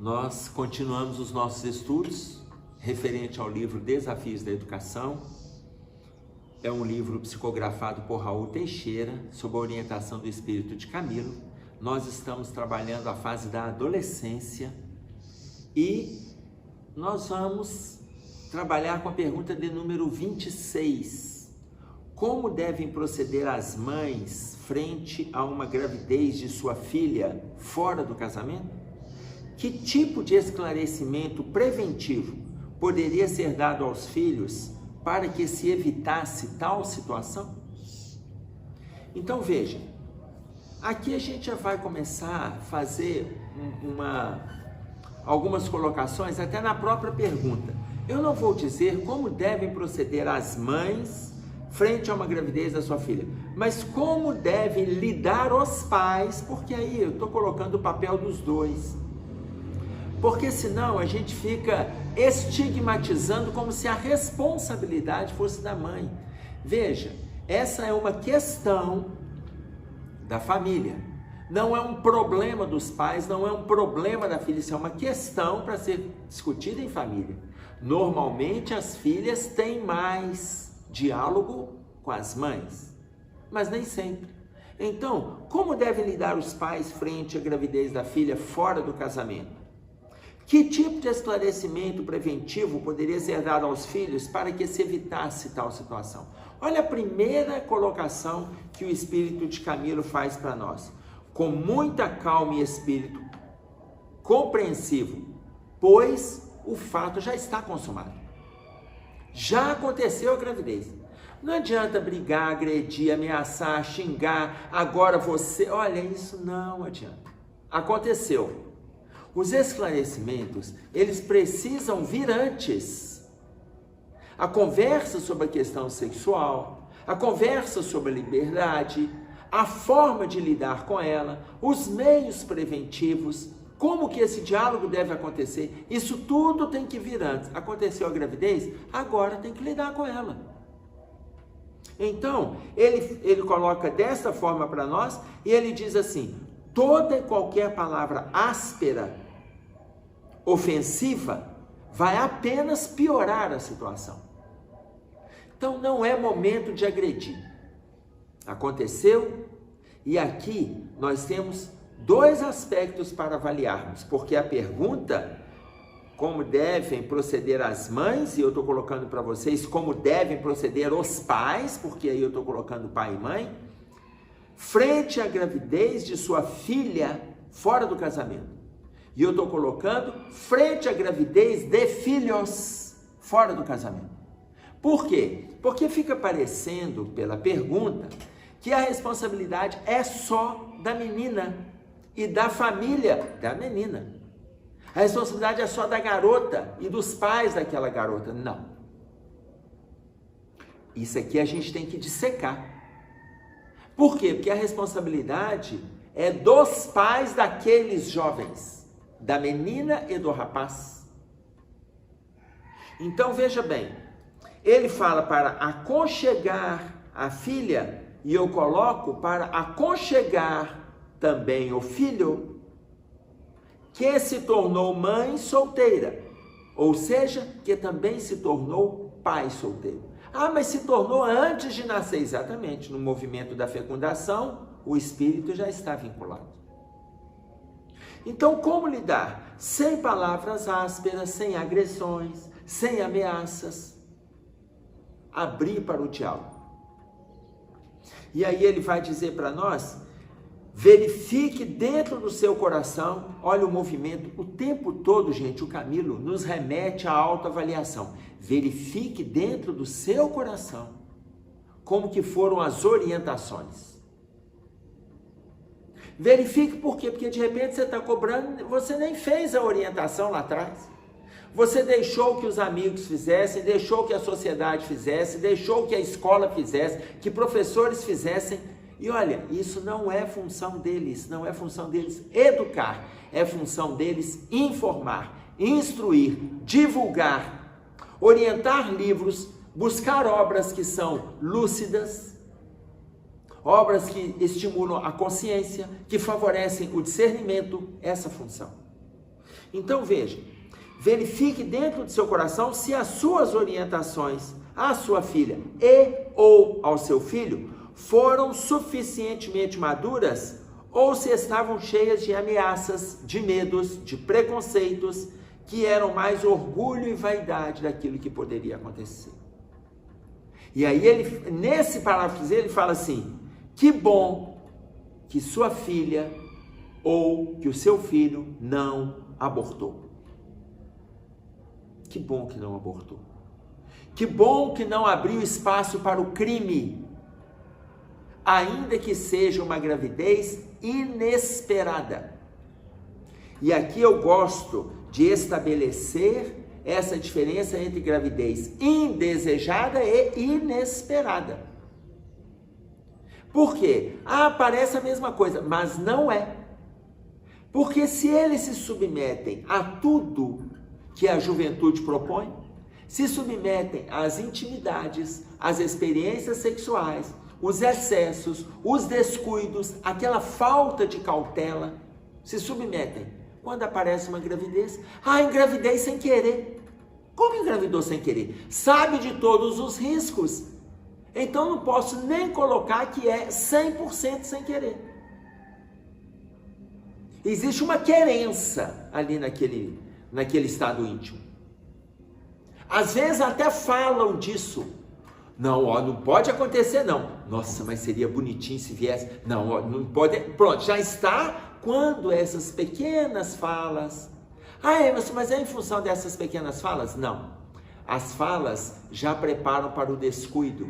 Nós continuamos os nossos estudos referente ao livro Desafios da Educação. É um livro psicografado por Raul Teixeira, sob a orientação do espírito de Camilo. Nós estamos trabalhando a fase da adolescência e nós vamos trabalhar com a pergunta de número 26. Como devem proceder as mães frente a uma gravidez de sua filha fora do casamento? Que tipo de esclarecimento preventivo poderia ser dado aos filhos para que se evitasse tal situação? Então veja, aqui a gente já vai começar a fazer algumas colocações até na própria pergunta. Eu não vou dizer como devem proceder as mães frente a uma gravidez da sua filha, mas como devem lidar os pais, porque aí eu estou colocando o papel dos dois. Porque senão a gente fica estigmatizando como se a responsabilidade fosse da mãe. Veja, essa é uma questão da família. Não é um problema dos pais, não é um problema da filha, isso é uma questão para ser discutida em família. Normalmente as filhas têm mais diálogo com as mães, mas nem sempre. Então, como devem lidar os pais frente à gravidez da filha fora do casamento? Que tipo de esclarecimento preventivo poderia ser dado aos filhos para que se evitasse tal situação? Olha a primeira colocação que o espírito de Camilo faz para nós. Com muita calma e espírito compreensivo, pois o fato já está consumado. Já aconteceu a gravidez. Não adianta brigar, agredir, ameaçar, xingar, agora você... Olha, isso não adianta. Aconteceu. Os esclarecimentos, eles precisam vir antes. A conversa sobre a questão sexual, a conversa sobre a liberdade, a forma de lidar com ela, os meios preventivos, como que esse diálogo deve acontecer, isso tudo tem que vir antes. Aconteceu a gravidez? Agora tem que lidar com ela. Então, ele coloca desta forma para nós e ele diz assim: toda e qualquer palavra áspera, ofensiva, vai apenas piorar a situação. Então não é momento de agredir. Aconteceu, e aqui nós temos dois aspectos para avaliarmos, porque a pergunta, como devem proceder as mães, e eu estou colocando para vocês como devem proceder os pais, porque aí eu estou colocando pai e mãe, frente à gravidez de sua filha fora do casamento. E eu estou colocando frente à gravidez de filhos fora do casamento. Por quê? Porque fica parecendo, pela pergunta, que a responsabilidade é só da menina e da família da menina. A responsabilidade é só da garota e dos pais daquela garota. Não. Isso aqui a gente tem que dissecar. Por quê? Porque a responsabilidade é dos pais daqueles jovens, da menina e do rapaz. Então veja bem, ele fala para aconchegar a filha, e eu coloco para aconchegar também o filho, que se tornou mãe solteira, ou seja, que também se tornou pai solteiro. Ah, mas se tornou antes de nascer. Exatamente, no movimento da fecundação, o espírito já está vinculado. Então, como lidar? Sem palavras ásperas, sem agressões, sem ameaças. Abrir para o diálogo. E aí ele vai dizer para nós, verifique dentro do seu coração, olha o movimento, o tempo todo, gente, o Camilo nos remete à autoavaliação. Verifique dentro do seu coração como que foram as orientações. Verifique por quê? Porque de repente você está cobrando, você nem fez a orientação lá atrás. Você deixou que os amigos fizessem, deixou que a sociedade fizesse, deixou que a escola fizesse, que professores fizessem. E olha, isso não é função deles, não é função deles educar, é função deles informar, instruir, divulgar, orientar livros, buscar obras que são lúcidas, obras que estimulam a consciência, que favorecem o discernimento, essa função. Então veja, verifique dentro do seu coração se as suas orientações à sua filha e ou ao seu filho foram suficientemente maduras ou se estavam cheias de ameaças, de medos, de preconceitos, que eram mais orgulho e vaidade daquilo que poderia acontecer. E aí ele, nesse parágrafo, ele fala assim: que bom que sua filha ou que o seu filho não abortou. Que bom que não abortou. Que bom que não abriu espaço para o crime, ainda que seja uma gravidez inesperada. E aqui eu gosto de estabelecer essa diferença entre gravidez indesejada e inesperada. Por quê? Parece a mesma coisa, mas não é. Porque se eles se submetem a tudo que a juventude propõe, se submetem às intimidades, às experiências sexuais, os excessos, os descuidos, aquela falta de cautela, se submetem. Quando aparece uma gravidez, engravidei sem querer. Como engravidou sem querer? Sabe de todos os riscos. Então não posso nem colocar que é 100% sem querer. Existe uma querença ali naquele estado íntimo. Às vezes até falam disso. Não pode acontecer não. Nossa, mas seria bonitinho se viesse. Não pode. Pronto, já está quando essas pequenas falas. Mas é em função dessas pequenas falas? Não. As falas já preparam para o descuido.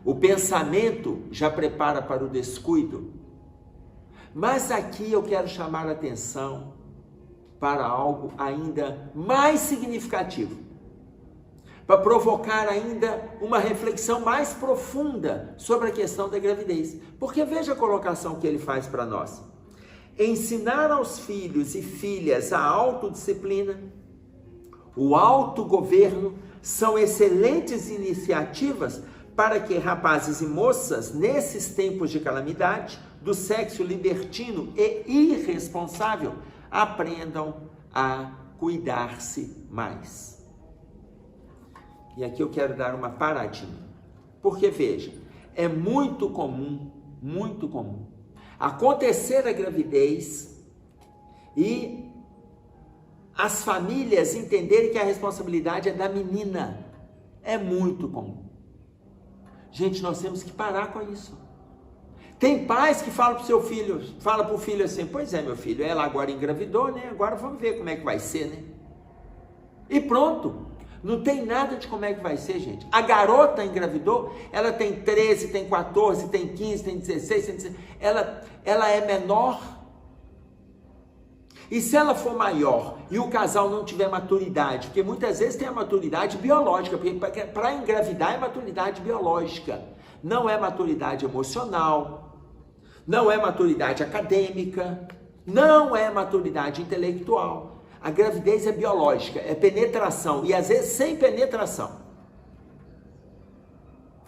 O pensamento já prepara para o descuido. Mas aqui eu quero chamar a atenção para algo ainda mais significativo, para provocar ainda uma reflexão mais profunda sobre a questão da gravidez. Porque veja a colocação que ele faz para nós. Ensinar aos filhos e filhas a autodisciplina, o autogoverno, são excelentes iniciativas para que rapazes e moças, nesses tempos de calamidade, do sexo libertino e irresponsável, aprendam a cuidar-se mais. E aqui eu quero dar uma paradinha, porque veja, é muito comum acontecer a gravidez e as famílias entenderem que a responsabilidade é da menina. É muito comum. Gente, nós temos que parar com isso. Tem pais que falam para o filho assim: pois é, meu filho, ela agora engravidou, né? Agora vamos ver como é que vai ser, né? E pronto. Não tem nada de como é que vai ser, gente. A garota engravidou, ela tem 13, tem 14, tem 15, tem 16, tem 16. Ela é menor. E se ela for maior e o casal não tiver maturidade, porque muitas vezes tem a maturidade biológica, porque para engravidar é maturidade biológica, não é maturidade emocional, não é maturidade acadêmica, não é maturidade intelectual. A gravidez é biológica, é penetração, e às vezes sem penetração.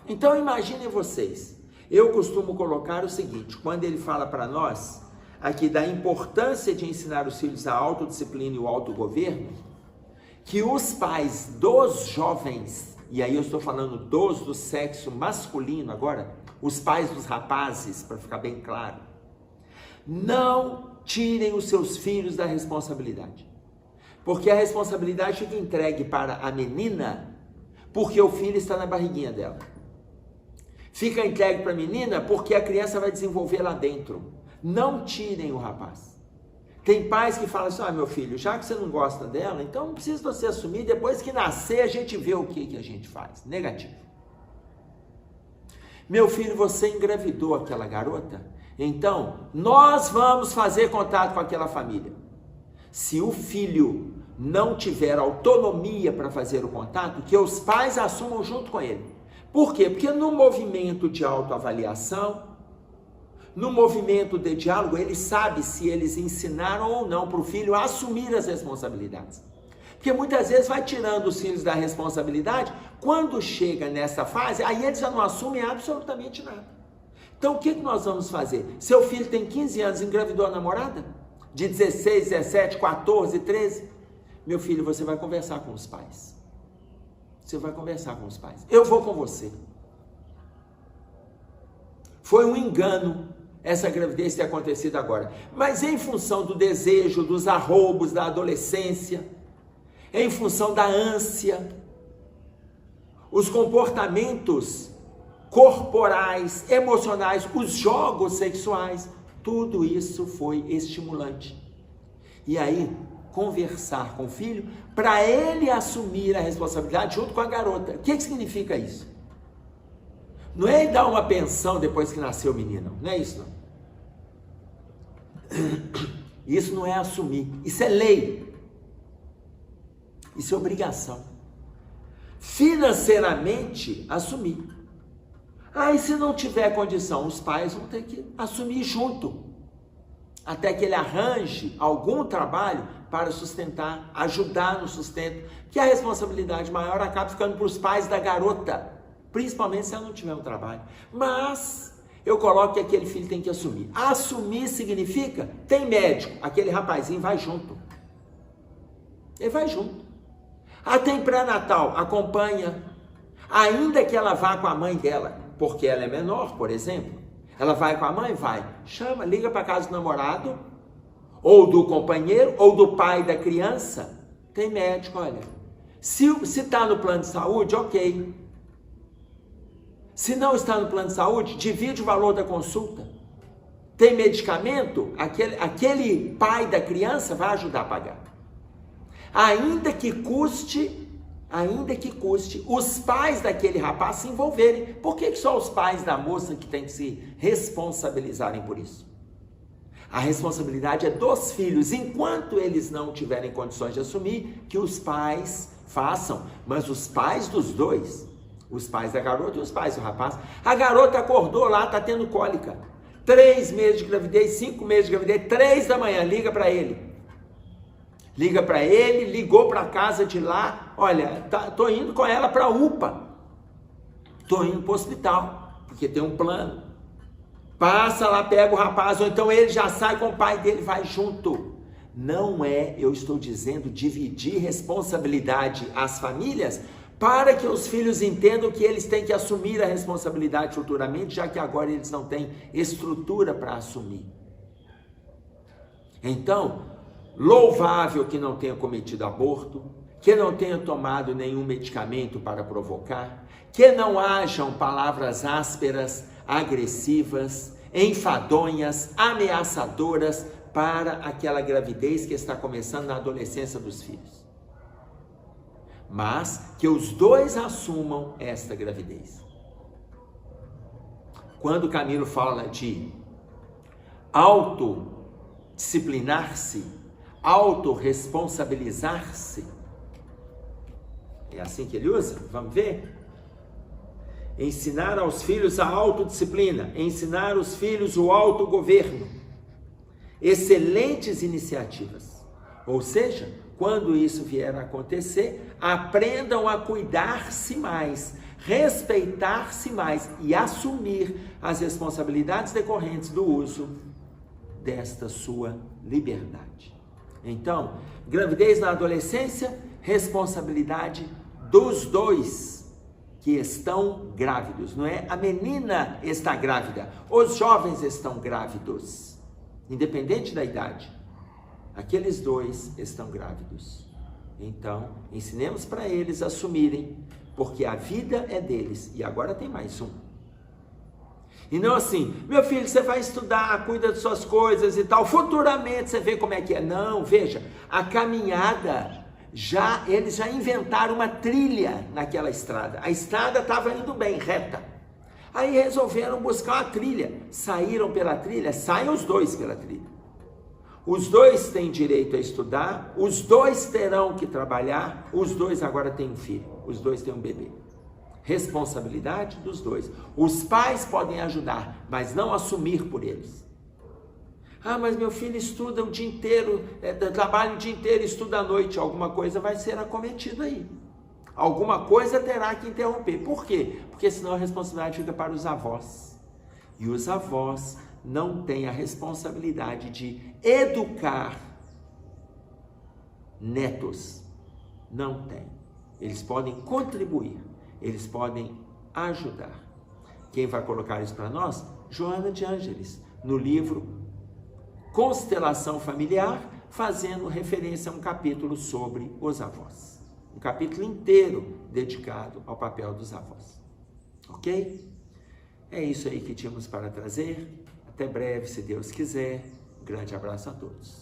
Então imaginem vocês, eu costumo colocar o seguinte, quando ele fala para nós, aqui da importância de ensinar os filhos a autodisciplina e o autogoverno, que os pais dos jovens, e aí eu estou falando do sexo masculino agora, os pais dos rapazes, para ficar bem claro, não tirem os seus filhos da responsabilidade. Porque a responsabilidade fica entregue para a menina, porque o filho está na barriguinha dela. Fica entregue para a menina, porque a criança vai desenvolver lá dentro. Não tirem o rapaz. Tem pais que falam assim: meu filho, já que você não gosta dela, então não precisa você assumir, depois que nascer a gente vê o que a gente faz. Negativo. Meu filho, você engravidou aquela garota, então nós vamos fazer contato com aquela família. Se o filho não tiver autonomia para fazer o contato, que os pais assumam junto com ele. Por quê? Porque no movimento de autoavaliação, no movimento de diálogo, ele sabe se eles ensinaram ou não para o filho a assumir as responsabilidades. Porque muitas vezes vai tirando os filhos da responsabilidade, quando chega nessa fase, aí eles já não assumem absolutamente nada. Então o que nós vamos fazer? Seu filho tem 15 anos, engravidou a namorada? de 16, 17, 14, 13, meu filho, você vai conversar com os pais. Você vai conversar com os pais. Eu vou com você. Foi um engano essa gravidez ter acontecido agora. Mas em função do desejo, dos arroubos da adolescência, em função da ânsia, os comportamentos corporais, emocionais, os jogos sexuais, tudo isso foi estimulante. E aí, conversar com o filho para ele assumir a responsabilidade junto com a garota. O que significa isso? Não é dar uma pensão depois que nasceu o menino, não é isso não. Isso não é assumir, isso é lei. Isso é obrigação. Financeiramente, assumir. E se não tiver condição, os pais vão ter que assumir junto, até que ele arranje algum trabalho para sustentar, ajudar no sustento, que a responsabilidade maior acaba ficando para os pais da garota, principalmente se ela não tiver um trabalho. Mas eu coloco que aquele filho tem que assumir. Assumir significa, tem médico, aquele rapazinho vai junto. Ele vai junto. Tem pré-natal, acompanha. Ainda que ela vá com a mãe dela, porque ela é menor, por exemplo, ela vai com a mãe? Vai. Chama, liga para casa do namorado, ou do companheiro, ou do pai da criança. Tem médico, olha. Se está no plano de saúde, ok. Se não está no plano de saúde, divide o valor da consulta. Tem medicamento, aquele pai da criança vai ajudar a pagar. Ainda que custe os pais daquele rapaz se envolverem. Por que só os pais da moça que têm que se responsabilizarem por isso? A responsabilidade é dos filhos, enquanto eles não tiverem condições de assumir, que os pais façam, mas os pais dos dois, os pais da garota e os pais do rapaz. A garota acordou lá, está tendo cólica, 3 meses de gravidez, 5 meses de gravidez, 3 da manhã, liga para ele. Ligou para a casa de lá, olha, tô indo com ela para a UPA, tô indo para o hospital, porque tem um plano. Passa lá, pega o rapaz, ou então ele já sai com o pai dele, vai junto. Não é, eu estou dizendo, dividir responsabilidade às famílias, para que os filhos entendam que eles têm que assumir a responsabilidade futuramente, já que agora eles não têm estrutura para assumir. Então, louvável que não tenha cometido aborto, que não tenha tomado nenhum medicamento para provocar, que não hajam palavras ásperas, agressivas, enfadonhas, ameaçadoras para aquela gravidez que está começando na adolescência dos filhos. Mas que os dois assumam esta gravidez. Quando Camilo fala de autodisciplinar-se, autorresponsabilizar-se, é assim que ele usa? Vamos ver? Ensinar aos filhos a autodisciplina, ensinar os filhos o autogoverno. Excelentes iniciativas. Ou seja, quando isso vier a acontecer, aprendam a cuidar-se mais, respeitar-se mais e assumir as responsabilidades decorrentes do uso desta sua liberdade. Então, gravidez na adolescência, responsabilidade dos dois que estão grávidos, não é? A menina está grávida, os jovens estão grávidos, independente da idade. Aqueles dois estão grávidos. Então, ensinemos para eles assumirem, porque a vida é deles. E agora tem mais um. E não assim, meu filho, você vai estudar, cuida de suas coisas e tal, futuramente você vê como é que é. Não, veja, a caminhada, eles já inventaram uma trilha naquela estrada. A estrada estava indo bem, reta. Aí resolveram buscar uma trilha. Saíram pela trilha, saem os dois pela trilha. Os dois têm direito a estudar, os dois terão que trabalhar, os dois agora têm um filho, os dois têm um bebê. Responsabilidade dos dois. Os pais podem ajudar, mas não assumir por eles. Mas meu filho estuda o dia inteiro, trabalha o dia inteiro, estuda à noite. Alguma coisa vai ser acometida aí. Alguma coisa terá que interromper. Por quê? Porque senão a responsabilidade fica para os avós. E os avós não têm a responsabilidade de educar netos. Não tem. Eles podem contribuir, eles podem ajudar. Quem vai colocar isso para nós? Joana de Ângeles, no livro Constelação Familiar, fazendo referência a um capítulo sobre os avós. Um capítulo inteiro dedicado ao papel dos avós. Ok? É isso aí que tínhamos para trazer. Até breve, se Deus quiser. Um grande abraço a todos.